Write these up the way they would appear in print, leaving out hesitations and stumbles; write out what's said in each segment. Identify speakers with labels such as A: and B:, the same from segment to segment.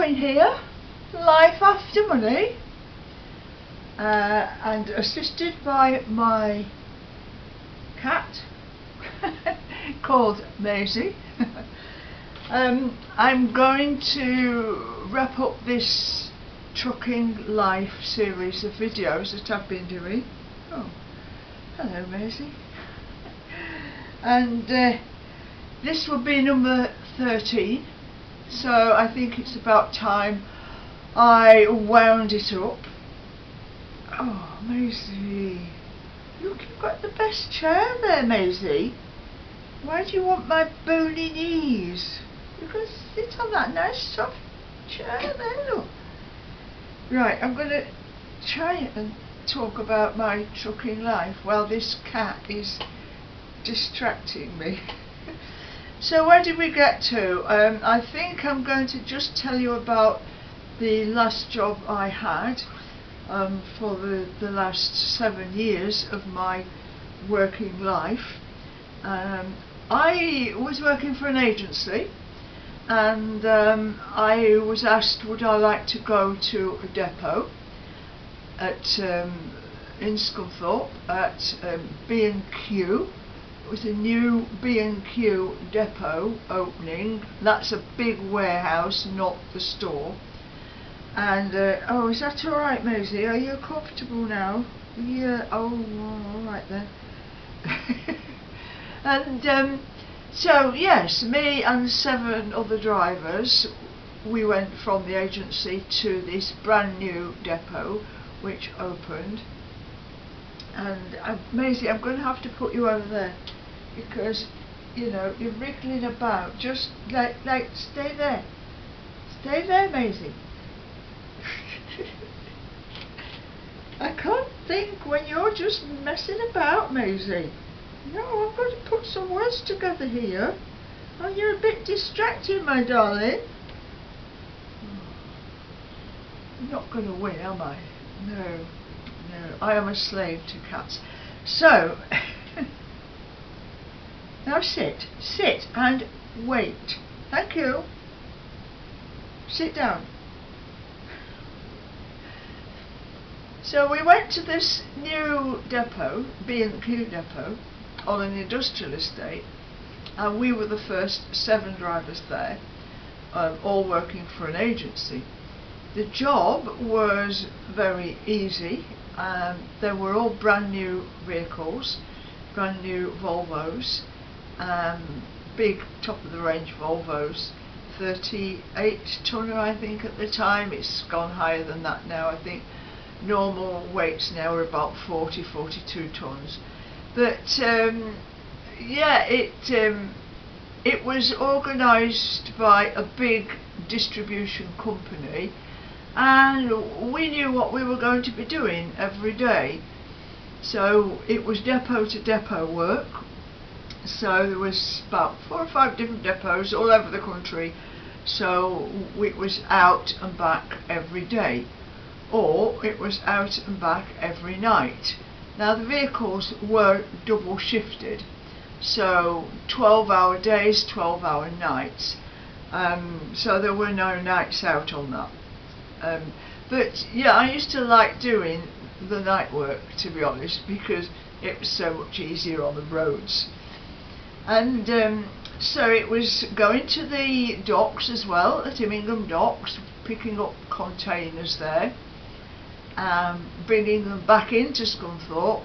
A: Queen here, life after money, and assisted by my cat called Mayze. I'm going to wrap up this trucking life series of videos that I've been doing. Oh, hello Mayze. And this will be number 13, so I think it's about time I wound it up. Oh Mayze, look, you've got the best chair there, Mayze. Why do you want my bony knees? You can sit on that nice soft chair there, look. Right, I'm going to try and talk about my trucking life while this cat is distracting me. So where did we get to? I think I'm going to just tell you about the last job I had for the last 7 years of my working life. I was working for an agency, and I was asked would I like to go to a depot at in Scunthorpe at B&Q. It was a new B&Q depot opening. That's a big warehouse, not the store. And oh, is that all right, Mayze? Are you comfortable now? Yeah. Oh, all right then. And so yes, me and 7 other drivers, we went from the agency to this brand new depot which opened. And Mayze, I'm going to have to put you over there because you know you're wriggling about. Just like stay there, Mayze. I can't think when you're just messing about, Mayze. No, I've got to put some words together here. Oh, you're a bit distracted, my darling. I'm not going to win, am I? No, I am a slave to cats. So, now sit and wait. Thank you. Sit down. So we went to this new depot, B&Q depot, on an industrial estate, and we were the first 7 drivers there, all working for an agency. The job was very easy. They were all brand new vehicles, brand new Volvos, big top of the range Volvos, 38 tonner I think at the time. It's gone higher than that now. I think normal weights now are about 42 tons. But yeah, it was organised by a big distribution company, and we knew what we were going to be doing every day. So it was depot to depot work. So there was about 4 or 5 different depots all over the country. So it was out and back every day, or it was out and back every night. Now the vehicles were double shifted, so 12-hour days, 12-hour nights, so there were no nights out on that. But yeah, I used to like doing the night work, to be honest, because it was so much easier on the roads. And so it was going to the docks as well, at Immingham docks, picking up containers there, bringing them back into Scunthorpe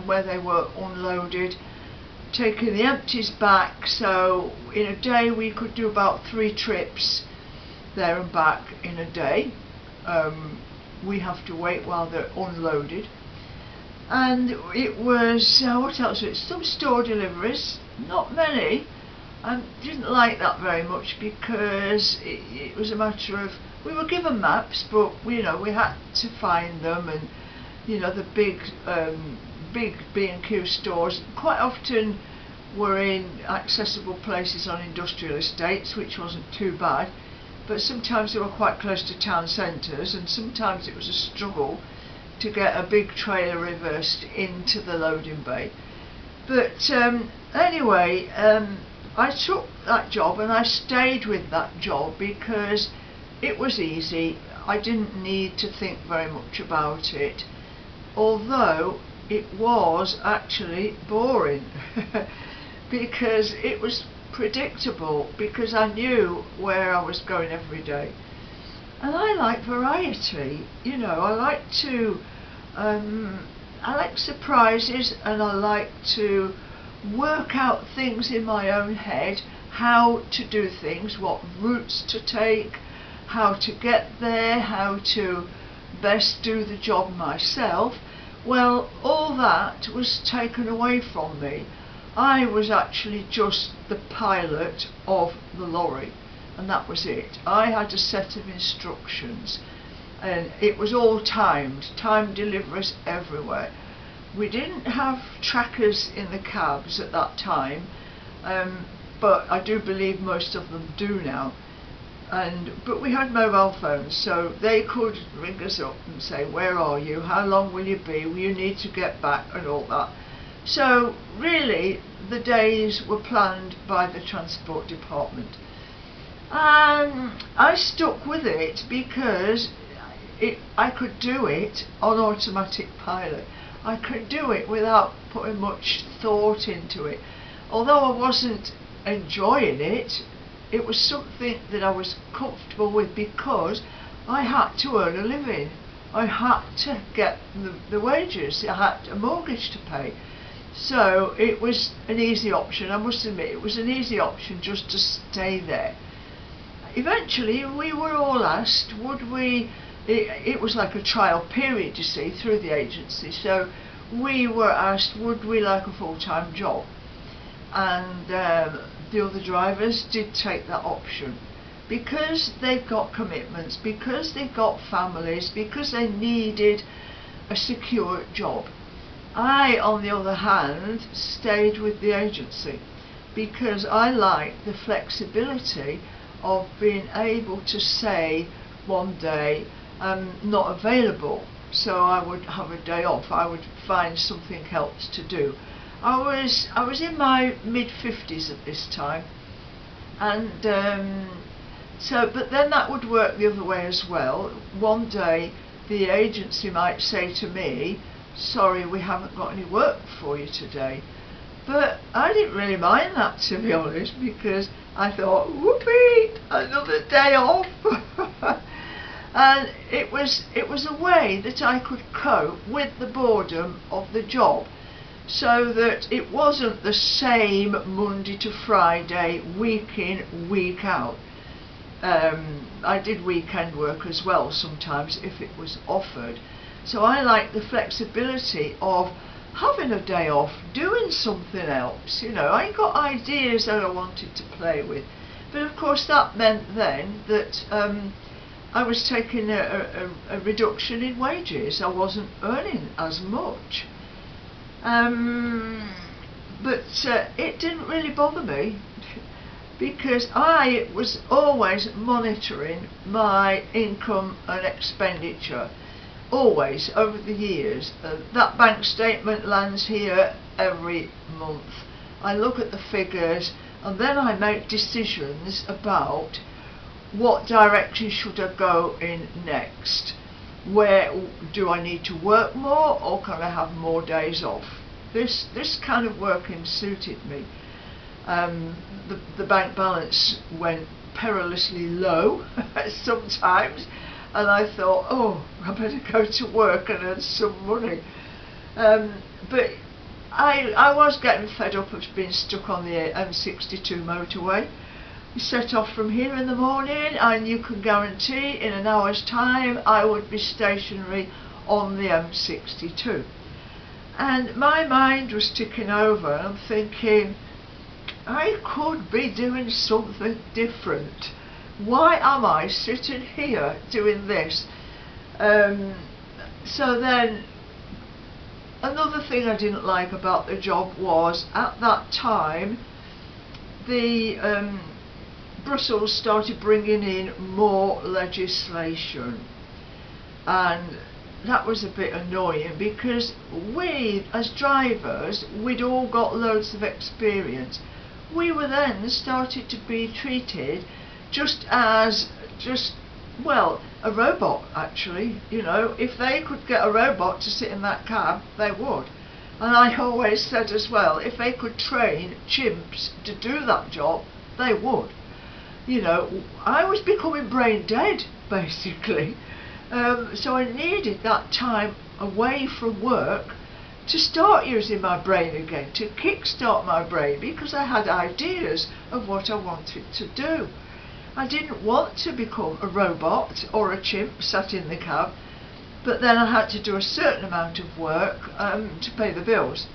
A: where they were unloaded, taking the empties back. So in a day we could do about 3 trips there and back in a day. We have to wait while they're unloaded. And it was what else? It's some store deliveries, not many. I didn't like that very much because it was a matter of, we were given maps, but you know, we had to find them, and you know, the big B&Q stores quite often were in accessible places on industrial estates, which wasn't too bad, but sometimes they were quite close to town centres, and sometimes it was a struggle to get a big trailer reversed into the loading bay. But anyway, I took that job and I stayed with that job because it was easy. I didn't need to think very much about it, although it was actually boring because it was predictable, because I knew where I was going every day. And I like variety, you know. I like surprises, and I like to work out things in my own head, how to do things, what routes to take, how to get there, how to best do the job myself. Well, all that was taken away from me. I was actually just the pilot of the lorry, and that was it. I had a set of instructions, and it was all timed, time deliveries everywhere. We didn't have trackers in the cabs at that time, but I do believe most of them do now. But we had mobile phones, so they could ring us up and say, where are you, how long will you be, you need to get back, and all that. So really the days were planned by the transport department. I stuck with it because I could do it on automatic pilot. I could do it without putting much thought into it. Although I wasn't enjoying it, it was something that I was comfortable with because I had to earn a living. I had to get the wages. I had a mortgage to pay. So it was an easy option. I must admit, it was an easy option just to stay there. Eventually we were all asked, would we, it was like a trial period, you see, through the agency, so we were asked, would we like a full-time job? And the other drivers did take that option because they've got commitments, because they've got families, because they needed a secure job. I, on the other hand, stayed with the agency because I liked the flexibility of being able to say one day I'm not available, so I would have a day off. I would find something else to do. I was in my mid-50s at this time, and but then that would work the other way as well. One day the agency might say to me, sorry, we haven't got any work for you today. But I didn't really mind that, to be honest, because I thought, whoopee, another day off. And it was a way that I could cope with the boredom of the job, so that it wasn't the same Monday to Friday, week in, week out. I did weekend work as well sometimes if it was offered. So I liked the flexibility of having a day off, doing something else. You know, I got ideas that I wanted to play with. But of course that meant then that I was taking a reduction in wages. I wasn't earning as much. But it didn't really bother me because I was always monitoring my income and expenditure. Always, over the years. That bank statement lands here every month. I look at the figures and then I make decisions about what direction should I go in next. Where do I need to work more, or can I have more days off? This kind of working suited me. The bank balance went perilously low sometimes, and I thought, oh, I better go to work and earn some money. But I was getting fed up of being stuck on the M62 motorway. You set off from here in the morning and you can guarantee in an hour's time I would be stationary on the M62. And my mind was ticking over, and I'm thinking, I could be doing something different. Why am I sitting here doing this? So then, another thing I didn't like about the job was, at that time, the Brussels started bringing in more legislation, and that was a bit annoying because we, as drivers, we'd all got loads of experience. We were then started to be treated just as well, a robot actually. You know, if they could get a robot to sit in that cab, they would. And I always said as well, if they could train chimps to do that job, they would. You know, I was becoming brain dead, basically. So I needed that time away from work to start using my brain again, to kickstart my brain, because I had ideas of what I wanted to do. I didn't want to become a robot or a chimp sat in the cab, but then I had to do a certain amount of work to pay the bills.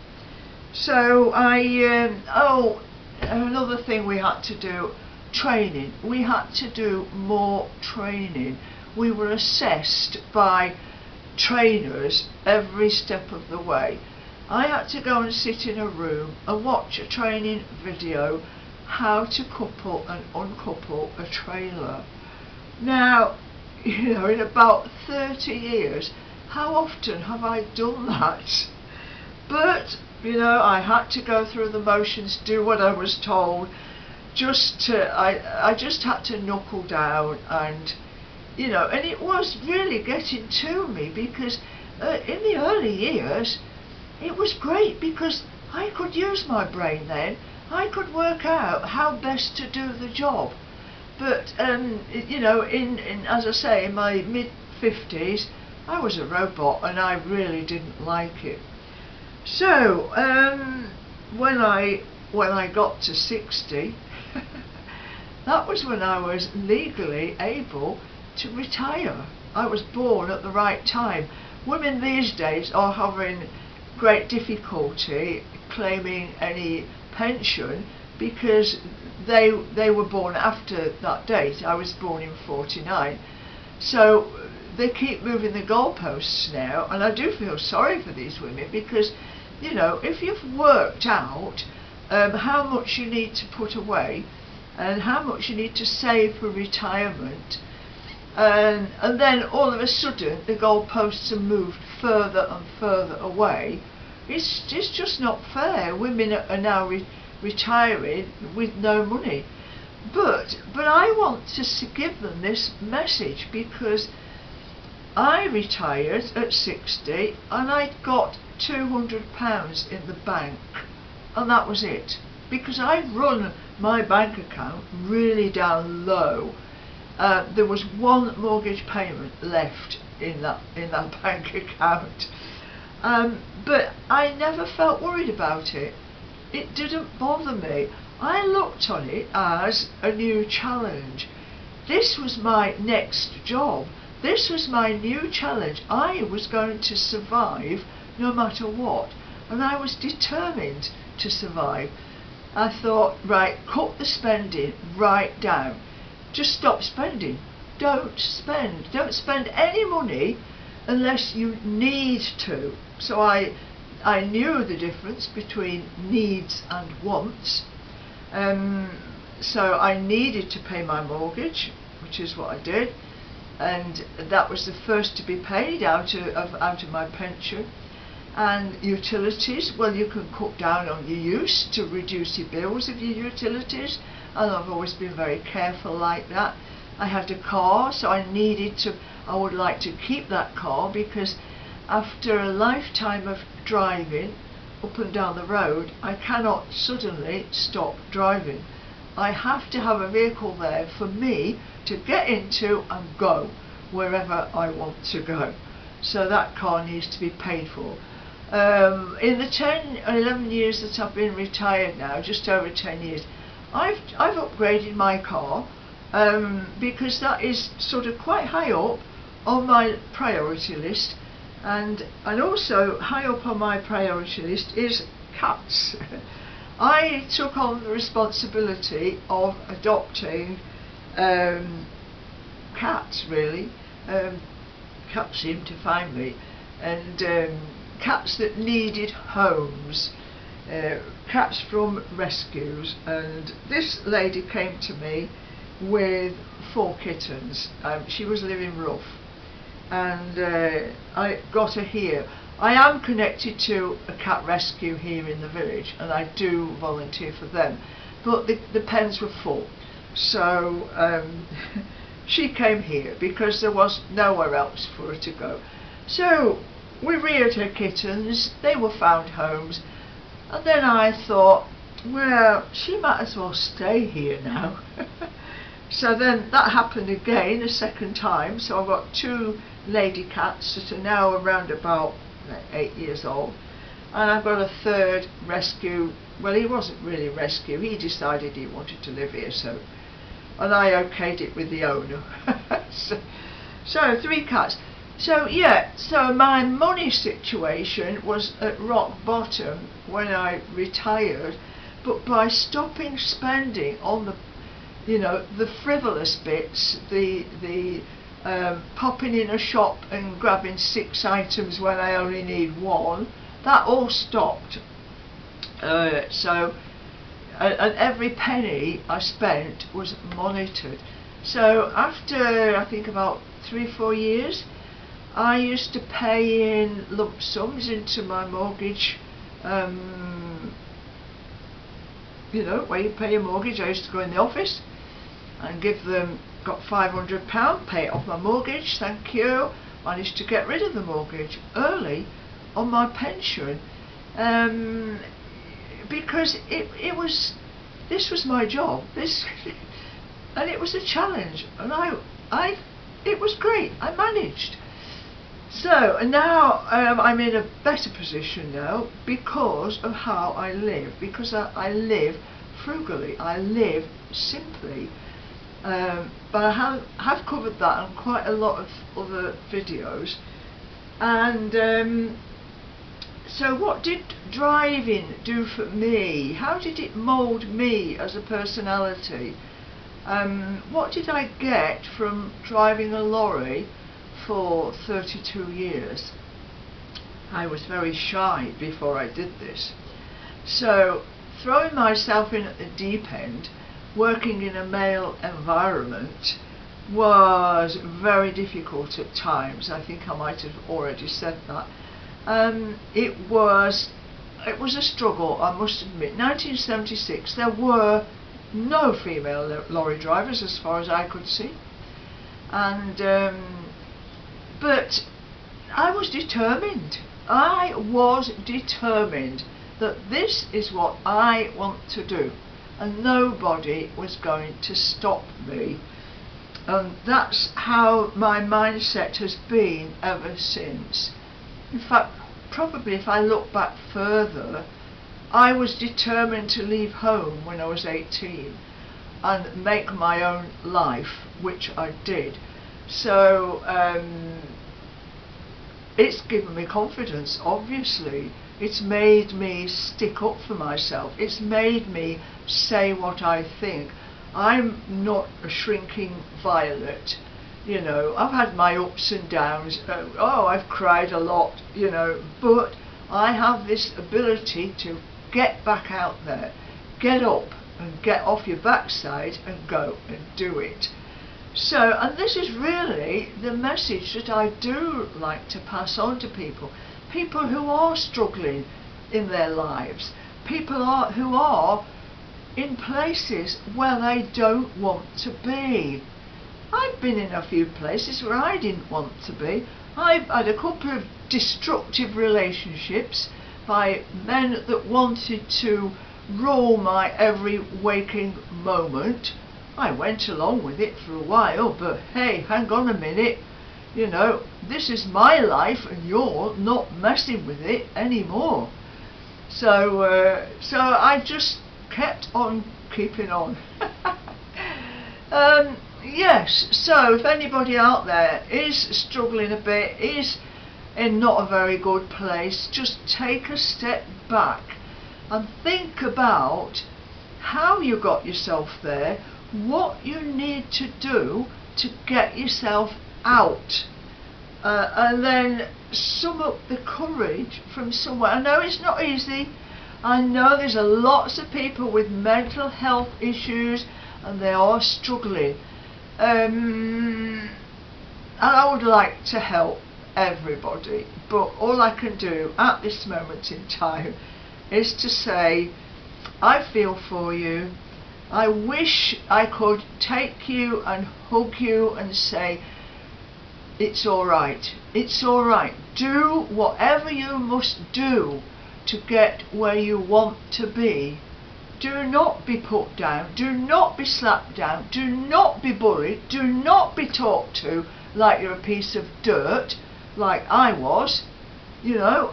A: So another thing we had to do, training. We had to do more training. We were assessed by trainers every step of the way. I had to go and sit in a room and watch a training video how to couple and uncouple a trailer. Now, you know, in about 30 years, how often have I done that? But, you know, I had to go through the motions, do what I was told. I just had to knuckle down, and you know, and it was really getting to me, because in the early years it was great because I could use my brain then. I could work out how best to do the job. But you know, in as I say, in my mid-50s, I was a robot and I really didn't like it. So when I got to 60, that was when I was legally able to retire. I was born at the right time. Women these days are having great difficulty claiming any pension because they were born after that date. I was born in 49, so they keep moving the goalposts now, and I do feel sorry for these women, because you know, if you've worked out how much you need to put away and how much you need to save for retirement, and then all of a sudden the goalposts are moved further and further away, it's just not fair. Women are now retiring with no money. But I want to give them this message, because I retired at 60 and I got £200 in the bank, and that was it, because I'd run my bank account really down low. There was one mortgage payment left in that bank account, but I never felt worried about it. It didn't bother me. I looked on it as a new challenge. This was my next job. This was my new challenge. I was going to survive no matter what, and I was determined to survive. I thought, right, cut the spending right down. Just stop spending. Don't spend any money unless you need to. So I knew the difference between needs and wants. So I needed to pay my mortgage, which is what I did, and that was the first to be paid out of my pension. And utilities, well, you can cut down on your use to reduce your bills of your utilities, and I've always been very careful like that. I had a car, so I would like to keep that car, because after a lifetime of driving up and down the road, I cannot suddenly stop driving. I have to have a vehicle there for me to get into and go wherever I want to go. So that car needs to be paid for. In the 10 or 11 years that I've been retired now, just over 10 years, I've upgraded my car, because that is sort of quite high up on my priority list, and also high up on my priority list is cats. I took on the responsibility of adopting cats, really. Cats seem to find me, and cats that needed homes, cats from rescues. And this lady came to me with 4 kittens. She was living rough, and I got her here. I am connected to a cat rescue here in the village, and I do volunteer for them, but the pens were full, so she came here because there was nowhere else for her to go. So we reared her kittens, they were found homes, and then I thought, well, she might as well stay here now. So then that happened again a second time, so I've got 2 lady cats that are now around about 8 years old, and I've got a 3rd rescue. Well, he wasn't really rescue, he decided he wanted to live here, so, and I okayed it with the owner. so 3 cats. So yeah, so my money situation was at rock bottom when I retired, but by stopping spending on the, you know, the frivolous bits, the popping in a shop and grabbing 6 items when I only need 1, that all stopped. And every penny I spent was monitored. So after, I think, about 3-4 years, I used to pay in lump sums into my mortgage, you know, where you pay your mortgage. I used to go in the office and give them, got £500, pay it off my mortgage, thank you. Managed to get rid of the mortgage early on my pension, because this was my job, and it was a challenge, and it was great, I managed. So, and now I'm in a better position now because of how I live, because I live frugally, I live simply. But I have covered that on quite a lot of other videos. And so what did driving do for me? How did it mould me as a personality? What did I get from driving a lorry for 32 years? I was very shy before I did this. So throwing myself in at the deep end, working in a male environment, was very difficult at times. I think I might have already said that. It was a struggle, I must admit. 1976, there were no female lorry drivers as far as I could see, and but I was determined. I was determined that this is what I want to do, and nobody was going to stop me. And that's how my mindset has been ever since. In fact, probably if I look back further, I was determined to leave home when I was 18 and make my own life, which I did. So it's given me confidence, obviously. It's made me stick up for myself. It's made me say what I think. I'm not a shrinking violet, you know. I've had my ups and downs. I've cried a lot, you know, but I have this ability to get back out there, get up and get off your backside and go and do it. So, and this is really the message that I do like to pass on to people who are struggling in their lives, people who are in places where they don't want to be. I've been in a few places where I didn't want to be. I've had a couple of destructive relationships by men that wanted to rule my every waking moment. I went along with it for a while, but hey, hang on a minute, you know, this is my life and you're not messing with it anymore. So I just kept on keeping on. Yes, so if anybody out there is struggling a bit, is in not a very good place, just take a step back and think about how you got yourself there, what you need to do to get yourself out, and then sum up the courage from somewhere. I know it's not easy. I know there's lots of people with mental health issues and they are struggling, and I would like to help everybody, but all I can do at this moment in time is to say I feel for you. I wish I could take you and hug you and say, it's alright, it's alright. Do whatever you must do to get where you want to be. Do not be put down, do not be slapped down, do not be bullied, do not be talked to like you're a piece of dirt, like I was, you know.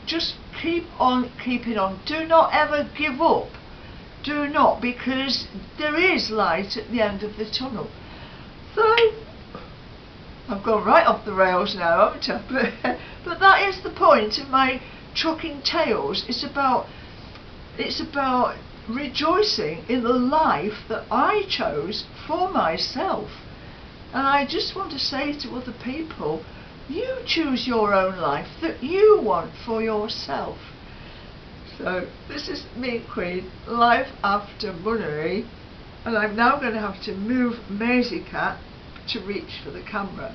A: Just keep on keeping on. Do not ever give up. Do not, because there is light at the end of the tunnel. So, I've gone right off the rails now, haven't I? But that is the point of my trucking tales. It's about rejoicing in the life that I chose for myself. And I just want to say to other people, you choose your own life that you want for yourself. So this is me, Queen, life after money, and I'm now going to have to move Mayze cat to reach for the camera.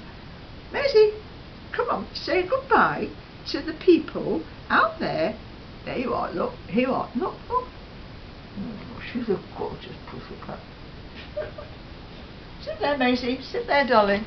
A: Mayze, come on, say goodbye to the people out there. There you are, look, here you are, look, look. Oh, she's a gorgeous pussycat. Sit there, Mayze, sit there, darling.